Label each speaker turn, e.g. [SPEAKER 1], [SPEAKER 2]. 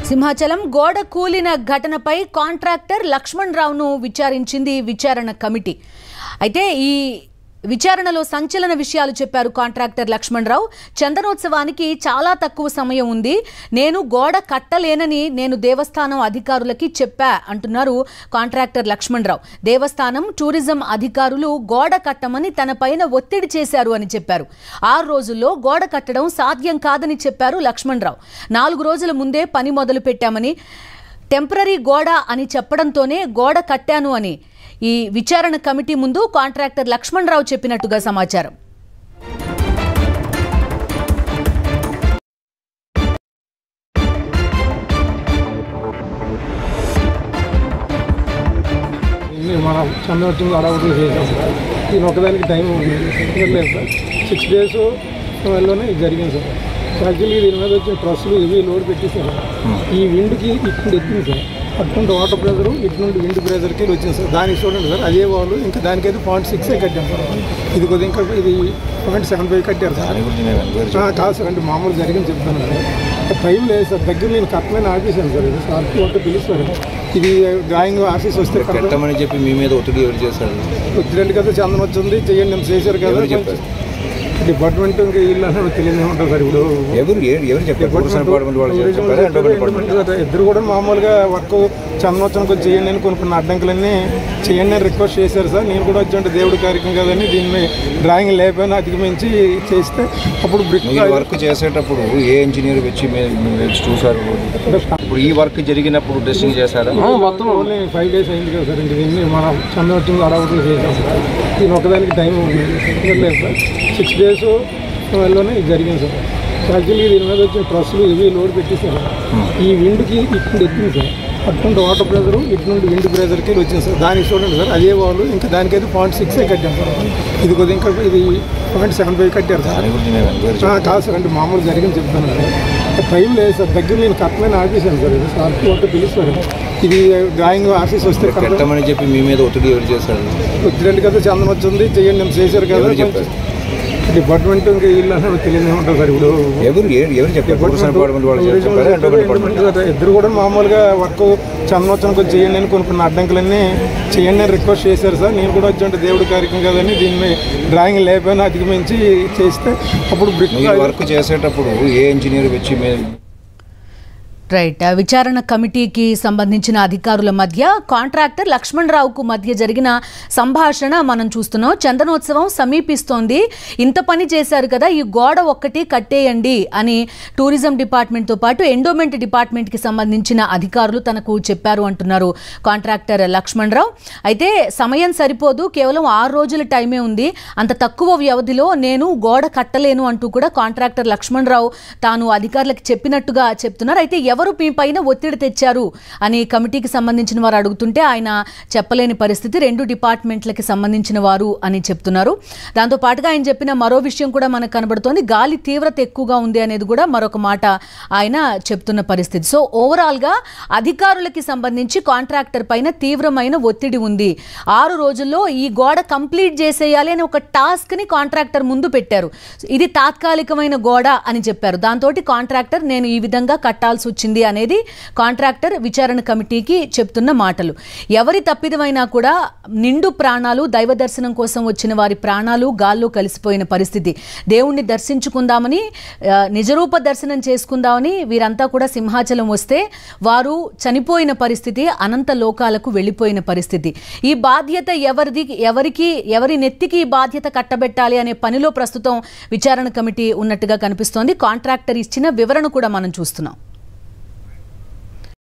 [SPEAKER 1] సింహాచలం గోడ కూలిన ఘటనపై కాంట్రాక్టర్ లక్ష్మణ్ రావును విచారించింది విచారణ కమిటీ. అయితే ఈ విచారణలో సంచలన విషయాలు చెప్పారు కాంట్రాక్టర్ లక్ష్మణ్ రావు. చందనోత్సవానికి చాలా తక్కువ సమయం ఉంది, నేను గోడ కట్టలేనని నేను దేవస్థానం అధికారులకి చెప్పా అంటున్నారు కాంట్రాక్టర్ లక్ష్మణ్ రావు. దేవస్థానం టూరిజం అధికారులు గోడ కట్టమని తన పైన ఒత్తిడి చేశారు అని చెప్పారు. 6 రోజుల్లో గోడ కట్టడం సాధ్యం కాదని చెప్పారు లక్ష్మణ్ రావు. 4 రోజుల ముందే పని మొదలు పెట్టామని, టెంపరరీ గోడ అని చెప్పడంతోనే గోడ కట్టాను అని ఈ విచారణ కమిటీ ముందు కాంట్రాక్టర్ లక్ష్మణ్ రావు చెప్పినట్టుగా సమాచారం.
[SPEAKER 2] మనం చంద్రవచ్చింది అడవులు చేసాం సార్. దీని ఒకదానికి టైం లేదు సార్. 6 డేస్ వల్లనే ఇది జరిగింది సార్. యాక్చువల్లీ దీని మీద వచ్చే ట్రస్సులు ఇవి లోడ్ పెట్టేసారు. ఈ విండ్కి ఇక్కడ ఎక్కింది సార్. అటువంటి వాటర్ ప్రెజరు ఇటు నుండి విండ్ ప్రెజర్కి వచ్చింది సార్. దానికి చూడండి సార్, అదే వాళ్ళు ఇంకా దానికైతే 0.6 కట్టాం సార్. ఇది కొద్దిగా ఇంకా ఇది 0.75 కట్టారు సార్. కాదు సార్, అంటే మామూలు జరిగింది చెప్తాను సార్. టైం లేదు సార్, దగ్గర నేను కట్టమని ఆఫీసాను సార్. ఇది సార్ ఒకటి పిలుస్తారు. ఇది డ్రాయింగ్ ఆఫీస్ వస్తే
[SPEAKER 3] కట్టమని చెప్పి మీ మీద ఒత్తిడి ఎవరు చేశారు?
[SPEAKER 2] ఒత్తిడి కదా, చందనం వచ్చింది చెయ్యండి నేను చేశారు కదా. డిపార్ట్మెంట్ ఇంకా వీళ్ళు తెలియదు ఏమంటారు సార్. ఇప్పుడు ఇద్దరు కూడా మామూలుగా వర్క్ చందనోత్సవం కొంచెం చేయండి అని కొన్ని అడ్డంకులన్నీ చేయండి అని రిక్వెస్ట్ చేశారు సార్. నేను కూడా వచ్చి దేవుడి కార్యక్రమం కదని దీన్ని డ్రాయింగ్ లేకపోయినా అధిగమించి చేస్తే అప్పుడు
[SPEAKER 3] వర్క్ చేసేటప్పుడు ఏ ఇంజనీర్ వచ్చి చూసారు? ఇప్పుడు ఈ వర్క్ జరిగినప్పుడు టెస్టింగ్ చేశారా?
[SPEAKER 2] మొత్తం ఓన్లీ 5 డేస్ అయింది కదా సార్. ఇంక దీన్ని మనం చందనోత్సవం అడవులు చేసాం సార్. దీని ఒకదానికి టైం లేదు సార్. 6 డేస్ వల్లనే ఇది జరిగింది సార్. యాక్చువల్లీ దీని మీద వచ్చే ట్రస్సులు ఇవి లోడ్ పెట్టేసారు. ఈ విండ్కి ఇక్కడ ఎక్కింది సార్. అటువంటి వాటర్ ప్రెజరు ఇటు నుండి విండ్ ప్రెజర్కి వచ్చింది సార్. దానికి చూడండి సార్, అదే వాళ్ళు ఇంకా దానికైతే 0.6 కట్టాం సార్. ఇది కొద్దిగా ఇంకా ఇది 0.75 కట్టారు సార్. కాదు సార్, అంటే మామూలు జరిగింది చెప్తాను సార్. టైం లేదు సార్, దగ్గర నేను కట్టమని ఆఫీసాను సార్. ఇది సార్ ఒకటి పిలుస్తారు. ఇది డ్రాయింగ్ ఆఫీస్ వస్తే
[SPEAKER 3] కట్టమని చెప్పి మీ మీద ఒత్తిడి ఎవరు చేశారు?
[SPEAKER 2] ఒత్తిడి కదా, చందనం వచ్చింది చెయ్యండి నేను చేశారు కదా. డిపార్ట్మెంట్ ఇంకా వీళ్ళు తెలియదు ఏమంటారు సార్. ఇప్పుడు ఇద్దరు కూడా మామూలుగా వర్క్ చందనోత్సవం కొంచెం చేయండి అని కొన్ని అడ్డంకులన్నీ చేయండి అని రిక్వెస్ట్ చేశారు సార్. నేను కూడా వచ్చి దేవుడి కార్యక్రమం కదని దీన్ని డ్రాయింగ్ లేకపోయినా అధిగమించి చేస్తే అప్పుడు
[SPEAKER 3] వర్క్ చేసేటప్పుడు ఏ ఇంజనీర్ వచ్చి
[SPEAKER 1] రైట్. విచారణ కమిటీకి సంబంధించిన అధికారుల మధ్య కాంట్రాక్టర్ లక్ష్మణ్ రావుకు మధ్య జరిగిన సంభాషణ మనం చూస్తున్నాం. చందనోత్సవం సమీపిస్తోంది, ఇంత పని చేశారు కదా, ఈ గోడ ఒక్కటి కట్టేయండి అని టూరిజం డిపార్ట్మెంట్తో పాటు ఎండోమెంట్ డిపార్ట్మెంట్కి సంబంధించిన అధికారులు తనకు చెప్పారు అంటున్నారు కాంట్రాక్టర్ లక్ష్మణ్ రావు. అయితే సమయం సరిపోదు, కేవలం 6 రోజుల టైమే ఉంది, అంత తక్కువ వ్యవధిలో నేను గోడ కట్టలేను అంటూ కూడా కాంట్రాక్టర్ లక్ష్మణ్ రావు తాను అధికారులకు చెప్పినట్టుగా చెప్తున్నారు. అయితే ఎవరు మీ పైన ఒత్తిడి తెచ్చారు అని కమిటీకి సంబంధించిన వారు అడుగుతుంటే ఆయన చెప్పలేని పరిస్థితి, 2 డిపార్ట్మెంట్లకి సంబంధించిన వారు అని చెప్తున్నారు. దాంతో పాటుగా ఆయన చెప్పిన మరో విషయం కూడా మనకు కనబడుతోంది, గాలి తీవ్రత ఎక్కువగా ఉంది అనేది కూడా మరొక మాట ఆయన చెప్తున్న పరిస్థితి. సో ఓవరాల్గా అధికారులకి సంబంధించి కాంట్రాక్టర్ పైన తీవ్రమైన ఒత్తిడి ఉంది. 6 రోజుల్లో ఈ గోడ కంప్లీట్ చేసేయాలి అని ఒక టాస్క్ని కాంట్రాక్టర్ ముందు పెట్టారు. ఇది తాత్కాలికమైన గోడ అని చెప్పారు. దాంతో కాంట్రాక్టర్ నేను ఈ విధంగా కట్టాల్సి వచ్చింది అనేది కాంట్రాక్టర్ విచారణ కమిటీకి చెప్తున్న మాటలు. ఎవరి తప్పిదమైనా కూడా నిండు ప్రాణాలు, దైవ దర్శనం కోసం వచ్చిన వారి ప్రాణాలు గాల్లో కలిసిపోయిన పరిస్థితి. దేవుణ్ణి దర్శించుకుందామని, నిజరూప దర్శనం చేసుకుందామని వీరంతా కూడా సింహాచలం వస్తే వారు చనిపోయిన పరిస్థితి, అనంత లోకాలకు వెళ్ళిపోయిన పరిస్థితి. ఈ బాధ్యత ఎవరి నెత్తికి ఈ బాధ్యత కట్టబెట్టాలి అనే పనిలో ప్రస్తుతం విచారణ కమిటీ ఉన్నట్టుగా కనిపిస్తోంది. కాంట్రాక్టర్ ఇచ్చిన వివరణ కూడా మనం చూస్తున్నాం.